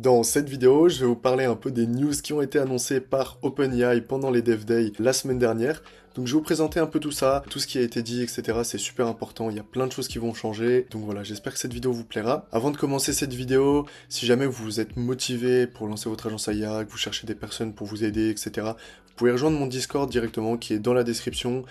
Dans cette vidéo, je vais vous parler un peu des news qui ont été annoncées par OpenAI pendant les Dev Day la semaine dernière. Donc je vais vous présenter un peu tout ça, tout ce qui a été dit, etc. C'est super important, il y a plein de choses qui vont changer. Donc voilà, j'espère que cette vidéo vous plaira. Avant de commencer cette vidéo, si jamais vous êtes motivé pour lancer votre agence IA, que vous cherchez des personnes pour vous aider, etc., vous pouvez rejoindre mon Discord directement qui est dans la description.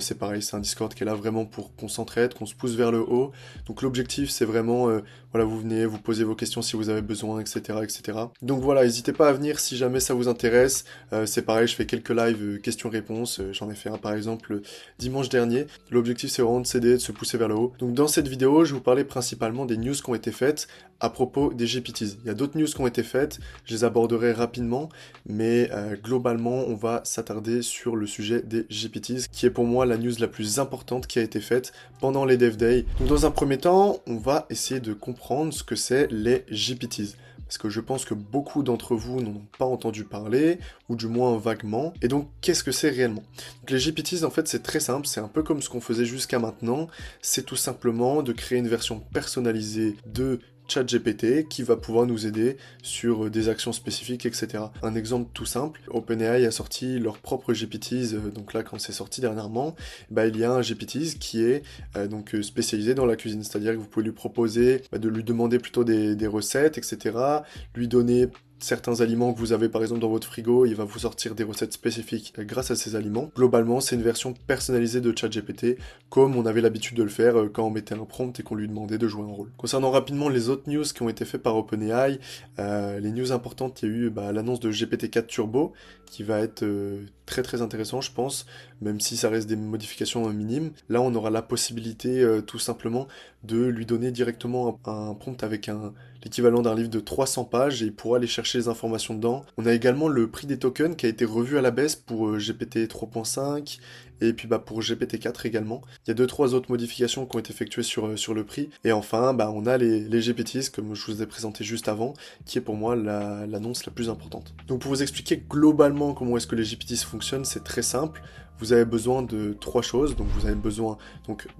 C'est pareil, c'est un Discord qui est là vraiment pour qu'on s'entraide, qu'on se pousse vers le haut. Donc l'objectif c'est vraiment, voilà, vous venez, vous posez vos questions si vous avez besoin, etc. etc. Donc voilà, n'hésitez pas à venir si jamais ça vous intéresse. C'est pareil, je fais quelques lives questions-réponses. J'en ai fait un par exemple dimanche dernier. L'objectif c'est vraiment de s'aider, de se pousser vers le haut. Donc dans cette vidéo, je vais vous parler principalement des news qui ont été faites à propos des GPTs. Il y a d'autres news qui ont été faites, je les aborderai rapidement, mais globalement, on va s'attarder sur le sujet des GPTs, qui est pour moi la news la plus importante qui a été faite pendant les Dev Day. Donc dans un premier temps, on va essayer de comprendre ce que c'est les GPTs. Parce que je pense que beaucoup d'entre vous n'en ont pas entendu parler, ou du moins vaguement. Et donc, qu'est-ce que c'est réellement? Donc, les GPTs, en fait, c'est très simple, c'est un peu comme ce qu'on faisait jusqu'à maintenant. C'est tout simplement de créer une version personnalisée de ChatGPT qui va pouvoir nous aider sur des actions spécifiques, etc. Un exemple tout simple, OpenAI a sorti leurs propres GPTs, donc là quand c'est sorti dernièrement, bah, il y a un GPTs qui est spécialisé dans la cuisine, c'est-à-dire que vous pouvez lui proposer de lui demander plutôt des recettes, etc. Lui donner certains aliments que vous avez par exemple dans votre frigo, il va vous sortir des recettes spécifiques grâce à ces aliments. Globalement, c'est une version personnalisée de ChatGPT, comme on avait l'habitude de le faire quand on mettait un prompt et qu'on lui demandait de jouer un rôle. Concernant rapidement les autres news qui ont été faites par OpenAI, les news importantes, il y a eu l'annonce de GPT-4 Turbo, qui va être très très intéressant je pense, même si ça reste des modifications minimes. Là on aura la possibilité tout simplement de lui donner directement un prompt avec l'équivalent d'un livre de 300 pages et il pourra aller chercher les informations dedans. On a également le prix des tokens qui a été revu à la baisse pour GPT 3.5 et puis pour GPT-4 également. Il y a 2-3 autres modifications qui ont été effectuées sur le prix. Et enfin, on a les GPTs, comme je vous ai présenté juste avant, qui est pour moi l'annonce la plus importante. Donc pour vous expliquer globalement comment est-ce que les GPTs fonctionnent, c'est très simple. Vous avez besoin de 3 choses. Donc vous avez besoin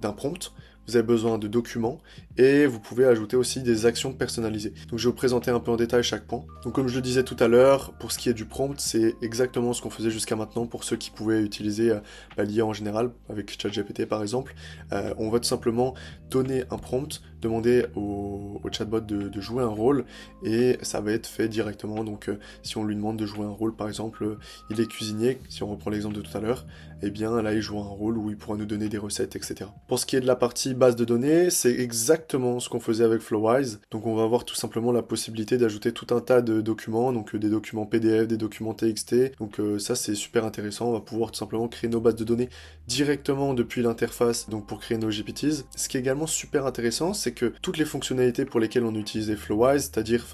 d'un prompt, vous avez besoin de documents, et vous pouvez ajouter aussi des actions personnalisées. Donc je vais vous présenter un peu en détail chaque point. Donc comme je le disais tout à l'heure, pour ce qui est du prompt, c'est exactement ce qu'on faisait jusqu'à maintenant pour ceux qui pouvaient utiliser l'IA en général, avec ChatGPT par exemple. On va tout simplement donner un prompt, demander au chatbot de jouer un rôle, et ça va être fait directement. Donc si on lui demande de jouer un rôle, par exemple, il est cuisinier, si on reprend l'exemple de tout à l'heure, et bien là il joue un rôle où il pourra nous donner des recettes, etc. Pour ce qui est de la partie base de données, c'est exactement ce qu'on faisait avec Flowise. Donc on va avoir tout simplement la possibilité d'ajouter tout un tas de documents, donc des documents PDF, des documents TXT. Donc ça c'est super intéressant, on va pouvoir tout simplement créer nos bases de données directement depuis l'interface, donc pour créer nos GPTs. Ce qui est également super intéressant, c'est que toutes les fonctionnalités pour lesquelles on utilisait Flowise, c'est-à-dire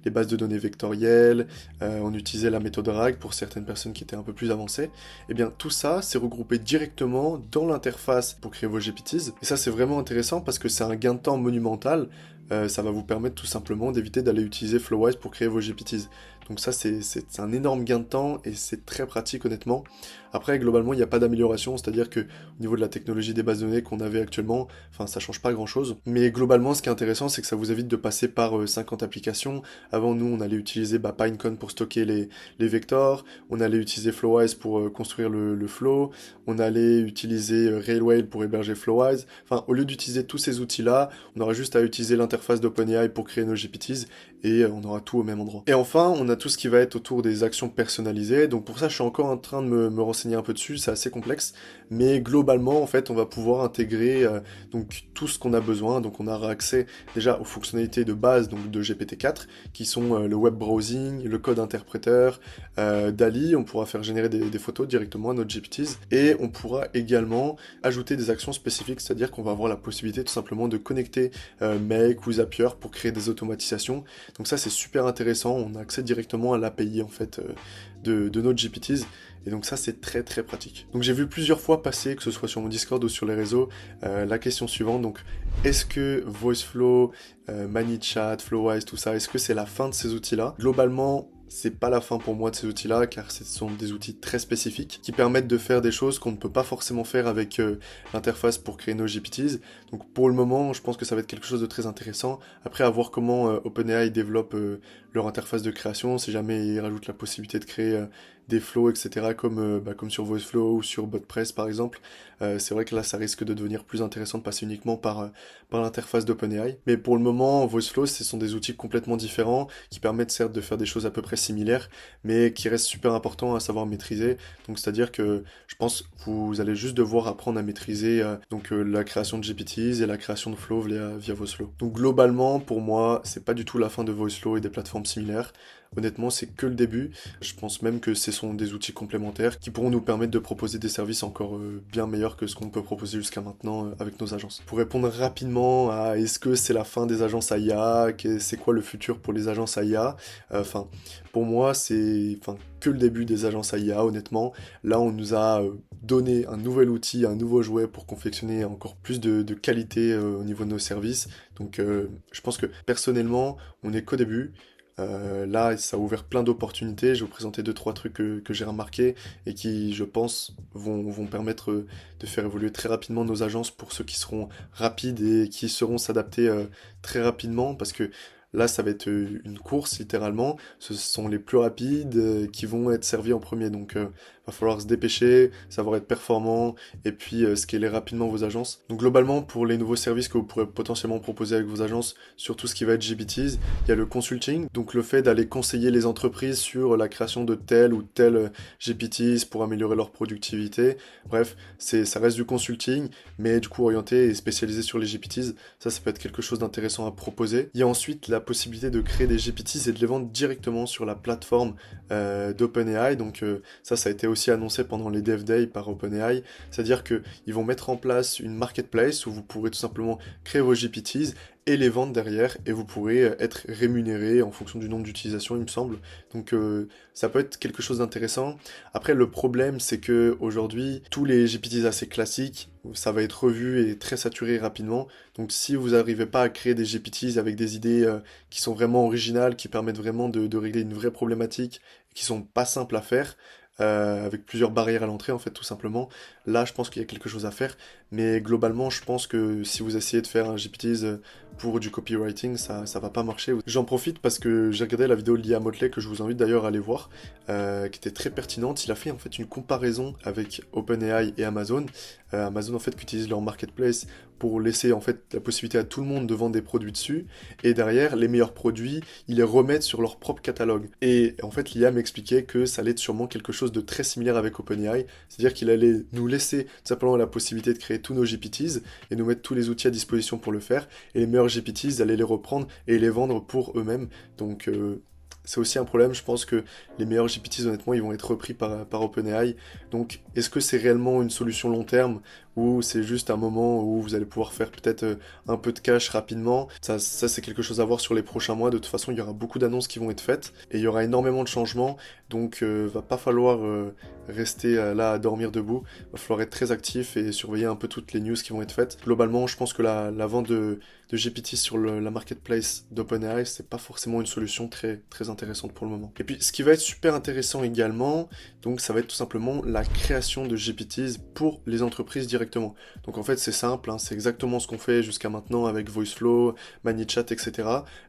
les bases de données vectorielles, on utilisait la méthode RAG pour certaines personnes qui étaient un peu plus avancées, et bien tout ça c'est regroupé directement dans l'interface pour créer vos GPTs. Et ça c'est vraiment intéressant parce que c'est un gain de temps monumental. Ça va vous permettre tout simplement d'éviter d'aller utiliser Flowise pour créer vos GPTs. Donc ça c'est un énorme gain de temps et c'est très pratique honnêtement. Après globalement il n'y a pas d'amélioration, c'est-à-dire que au niveau de la technologie des bases de données qu'on avait actuellement, ça change pas grand chose. Mais globalement ce qui est intéressant c'est que ça vous évite de passer par 50 applications. Avant nous on allait utiliser Pinecone pour stocker les vectors, on allait utiliser Flowise pour construire le flow, on allait utiliser Railwhale pour héberger Flowise. Au lieu d'utiliser tous ces outils là, on aura juste à utiliser l'interface d'OpenAI pour créer nos GPTs et on aura tout au même endroit. Et enfin, on a tout ce qui va être autour des actions personnalisées. Donc pour ça, je suis encore en train de me renseigner un peu dessus, c'est assez complexe. Mais globalement, en fait, on va pouvoir intégrer tout ce qu'on a besoin. Donc on aura accès déjà aux fonctionnalités de base donc de GPT-4, qui sont le web browsing, le code interpréteur, DALL-E, on pourra faire générer des photos directement à notre GPTs. Et on pourra également ajouter des actions spécifiques, c'est-à-dire qu'on va avoir la possibilité tout simplement de connecter Make ou Zapier pour créer des automatisations. Donc ça c'est super intéressant, on a accès directement à l'API en fait de notre GPTs, et donc ça c'est très très pratique. Donc j'ai vu plusieurs fois passer, que ce soit sur mon Discord ou sur les réseaux, la question suivante, donc est-ce que VoiceFlow, ManyChat, Flowise, tout ça, est-ce que c'est la fin de ces outils-là? Globalement, c'est pas la fin pour moi de ces outils-là, car ce sont des outils très spécifiques qui permettent de faire des choses qu'on ne peut pas forcément faire avec l'interface pour créer nos GPTs. Donc pour le moment, je pense que ça va être quelque chose de très intéressant. Après, à voir comment OpenAI développe leur interface de création, si jamais ils rajoutent la possibilité de créer des flows, etc., comme sur VoiceFlow ou sur BotPress par exemple. C'est vrai que là, ça risque de devenir plus intéressant de passer uniquement par l'interface d'OpenAI. Mais pour le moment, VoiceFlow, ce sont des outils complètement différents qui permettent certes de faire des choses à peu près similaires, mais qui restent super importants à savoir maîtriser. Donc c'est-à-dire que je pense que vous allez juste devoir apprendre à maîtriser la création de GPTs et la création de flow via VoiceFlow. Donc globalement, pour moi, c'est pas du tout la fin de VoiceFlow et des plateformes similaires. Honnêtement, c'est que le début. Je pense même que ce sont des outils complémentaires qui pourront nous permettre de proposer des services encore bien meilleurs que ce qu'on peut proposer jusqu'à maintenant avec nos agences. Pour répondre rapidement à est-ce que c'est la fin des agences IA, c'est quoi le futur pour les agences IA, pour moi, c'est que le début des agences IA, honnêtement. Là, on nous a donné un nouvel outil, un nouveau jouet pour confectionner encore plus de qualité au niveau de nos services. Donc, je pense que personnellement, on n'est qu'au début. Là, ça a ouvert plein d'opportunités. Je vais vous présenter deux, trois trucs que j'ai remarqués et qui, je pense, vont permettre de faire évoluer très rapidement nos agences pour ceux qui seront rapides et qui sauront s'adapter très rapidement parce que là, ça va être une course, littéralement. Ce sont les plus rapides qui vont être servis en premier. Donc, va falloir se dépêcher, savoir être performant et puis scaler rapidement vos agences. Donc, globalement, pour les nouveaux services que vous pourrez potentiellement proposer avec vos agences sur tout ce qui va être GPTs, il y a le consulting. Donc, le fait d'aller conseiller les entreprises sur la création de tel ou tel GPTs pour améliorer leur productivité. Bref, ça reste du consulting, mais du coup orienté et spécialisé sur les GPTs. Ça peut être quelque chose d'intéressant à proposer. Il y a ensuite la possibilité de créer des GPTs et de les vendre directement sur la plateforme d'OpenAI. Donc ça a été aussi annoncé pendant les Dev Day par OpenAI. C'est-à-dire qu'ils vont mettre en place une marketplace où vous pourrez tout simplement créer vos GPTs et les vendre derrière, et vous pourrez être rémunéré en fonction du nombre d'utilisations, il me semble. Donc ça peut être quelque chose d'intéressant. Après, le problème, c'est que aujourd'hui, tous les GPTs assez classiques, ça va être revu et très saturé rapidement. Donc si vous n'arrivez pas à créer des GPTs avec des idées qui sont vraiment originales, qui permettent vraiment de régler une vraie problématique, qui sont pas simples à faire, avec plusieurs barrières à l'entrée en fait tout simplement. Là je pense qu'il y a quelque chose à faire, mais globalement je pense que si vous essayez de faire un GPTs pour du copywriting, ça va pas marcher. J'en profite parce que j'ai regardé la vidéo de Liam Motley que je vous invite d'ailleurs à aller voir, qui était très pertinente. Il a fait en fait une comparaison avec OpenAI et Amazon. Amazon en fait qui utilise leur marketplace pour laisser en fait la possibilité à tout le monde de vendre des produits dessus, et derrière les meilleurs produits ils les remettent sur leur propre catalogue. Et en fait Liam expliquait que ça allait être sûrement quelque chose de très similaire avec OpenAI, c'est-à-dire qu'il allait nous laisser tout simplement la possibilité de créer tous nos GPTs et nous mettre tous les outils à disposition pour le faire, et les meilleurs GPTs ils allaient les reprendre et les vendre pour eux-mêmes. Donc c'est aussi un problème, je pense que les meilleurs GPTs, honnêtement, ils vont être repris par OpenAI. Donc, est-ce que c'est réellement une solution long terme ou c'est juste un moment où vous allez pouvoir faire peut-être un peu de cash rapidement? Ça c'est quelque chose à voir sur les prochains mois. De toute façon, il y aura beaucoup d'annonces qui vont être faites et il y aura énormément de changements. Donc, va pas falloir rester là à dormir debout. Va falloir être très actif et surveiller un peu toutes les news qui vont être faites. Globalement, je pense que la vente de GPT sur la marketplace d'OpenAI, c'est pas forcément une solution très, très intéressante pour le moment. Et puis, ce qui va être super intéressant également, donc ça va être tout simplement la création de GPTs pour les entreprises directement. Donc en fait, c'est simple, hein, c'est exactement ce qu'on fait jusqu'à maintenant avec VoiceFlow, ManyChat, etc.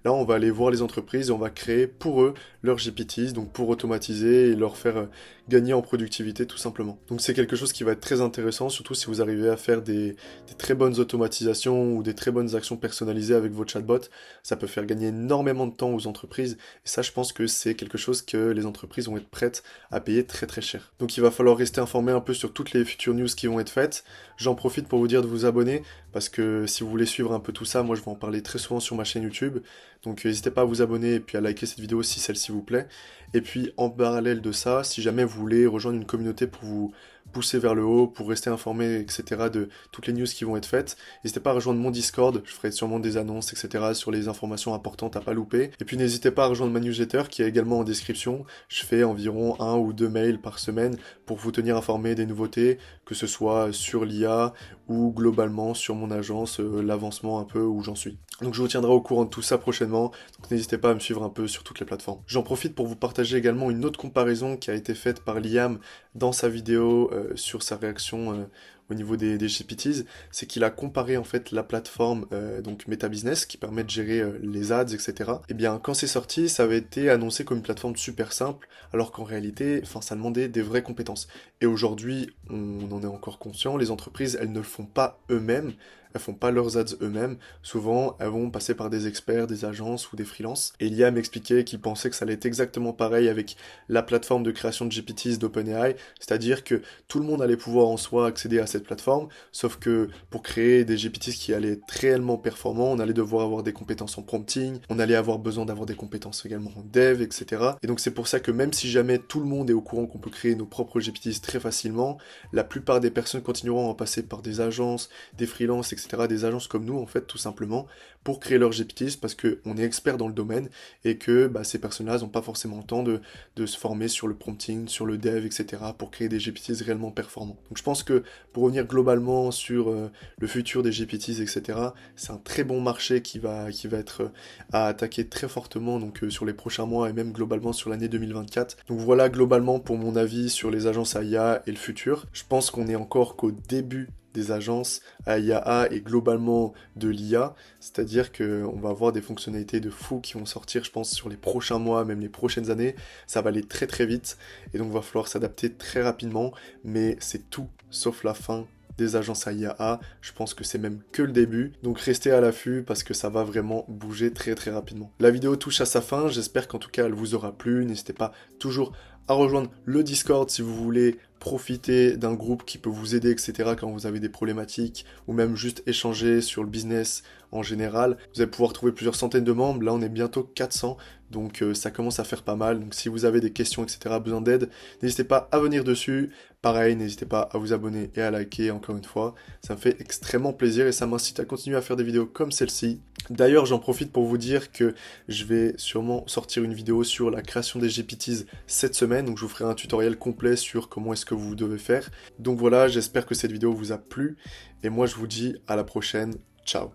Là, on va aller voir les entreprises et on va créer pour eux leurs GPTs, donc pour automatiser et leur faire gagner en productivité tout simplement. Donc c'est quelque chose qui va être très intéressant, surtout si vous arrivez à faire des très bonnes automatisations ou des très bonnes actions personnalisées avec vos chatbots. Ça peut faire gagner énormément de temps aux entreprises, et ça je pense que c'est quelque chose que les entreprises vont être prêtes à payer très très cher. Donc il va falloir rester informé un peu sur toutes les futures news qui vont être faites. J'en profite pour vous dire de vous abonner, parce que si vous voulez suivre un peu tout ça, moi je vais en parler très souvent sur ma chaîne YouTube. Donc n'hésitez pas à vous abonner et puis à liker cette vidéo si celle-ci vous plaît. Et puis en parallèle de ça, si jamais vous voulez rejoindre une communauté pour vous pousser vers le haut, pour rester informé, etc. de toutes les news qui vont être faites, n'hésitez pas à rejoindre mon Discord, je ferai sûrement des annonces, etc. sur les informations importantes à pas louper. Et puis n'hésitez pas à rejoindre ma newsletter qui est également en description. Je fais environ 1 ou 2 mails par semaine pour vous tenir informé des nouveautés, que ce soit sur l'IA ou globalement sur mon agence, l'avancement un peu où j'en suis. Donc je vous tiendrai au courant de tout ça prochainement, donc n'hésitez pas à me suivre un peu sur toutes les plateformes. J'en profite pour vous partager également une autre comparaison qui a été faite par Liam dans sa vidéo sur sa réaction au niveau des GPTs, c'est qu'il a comparé en fait la plateforme donc Meta Business qui permet de gérer les ads, etc. Et bien quand c'est sorti, ça avait été annoncé comme une plateforme super simple, alors qu'en réalité, enfin ça demandait des vraies compétences. Et aujourd'hui, on en est encore conscient, les entreprises, elles ne le font pas eux-mêmes. Elles font pas leurs ads eux-mêmes. Souvent, elles vont passer par des experts, des agences ou des freelances. Et Liam m'expliquait qu'il pensait que ça allait être exactement pareil avec la plateforme de création de GPTs d'OpenAI. C'est-à-dire que tout le monde allait pouvoir en soi accéder à cette plateforme. Sauf que pour créer des GPTs qui allaient être réellement performants, on allait devoir avoir des compétences en prompting. On allait avoir besoin d'avoir des compétences également en dev, etc. Et donc c'est pour ça que même si jamais tout le monde est au courant qu'on peut créer nos propres GPTs très facilement, la plupart des personnes continueront à en passer par des agences, des freelances, etc., des agences comme nous, en fait, tout simplement, pour créer leurs GPTs, parce qu'on est expert dans le domaine, et que bah, ces personnes-là n'ont pas forcément le temps de se former sur le prompting, sur le dev, etc., pour créer des GPTs réellement performants. Donc je pense que, pour revenir globalement sur le futur des GPTs, etc., c'est un très bon marché qui va être à attaquer très fortement, donc sur les prochains mois, et même globalement sur l'année 2024. Donc voilà, globalement, pour mon avis sur les agences IA et le futur. Je pense qu'on est encore qu'au début des agences IA et globalement de l'IA, c'est-à-dire qu'on va avoir des fonctionnalités de fou qui vont sortir, je pense, sur les prochains mois, même les prochaines années. Ça va aller très très vite et donc il va falloir s'adapter très rapidement, mais c'est tout sauf la fin des agences IA. Je pense que c'est même que le début, donc restez à l'affût parce que ça va vraiment bouger très très rapidement. La vidéo touche à sa fin, j'espère qu'en tout cas elle vous aura plu. N'hésitez pas toujours à rejoindre le Discord si vous voulez profiter d'un groupe qui peut vous aider, etc. quand vous avez des problématiques, ou même juste échanger sur le business en général. Vous allez pouvoir trouver plusieurs centaines de membres, là on est bientôt 400, donc ça commence à faire pas mal. Donc si vous avez des questions, etc., besoin d'aide, n'hésitez pas à venir dessus. Pareil, n'hésitez pas à vous abonner et à liker encore une fois. Ça me fait extrêmement plaisir et ça m'incite à continuer à faire des vidéos comme celle-ci. D'ailleurs, j'en profite pour vous dire que je vais sûrement sortir une vidéo sur la création des GPTs cette semaine, donc je vous ferai un tutoriel complet sur comment est-ce que vous devez faire. Donc voilà, j'espère que cette vidéo vous a plu, et moi je vous dis à la prochaine, ciao.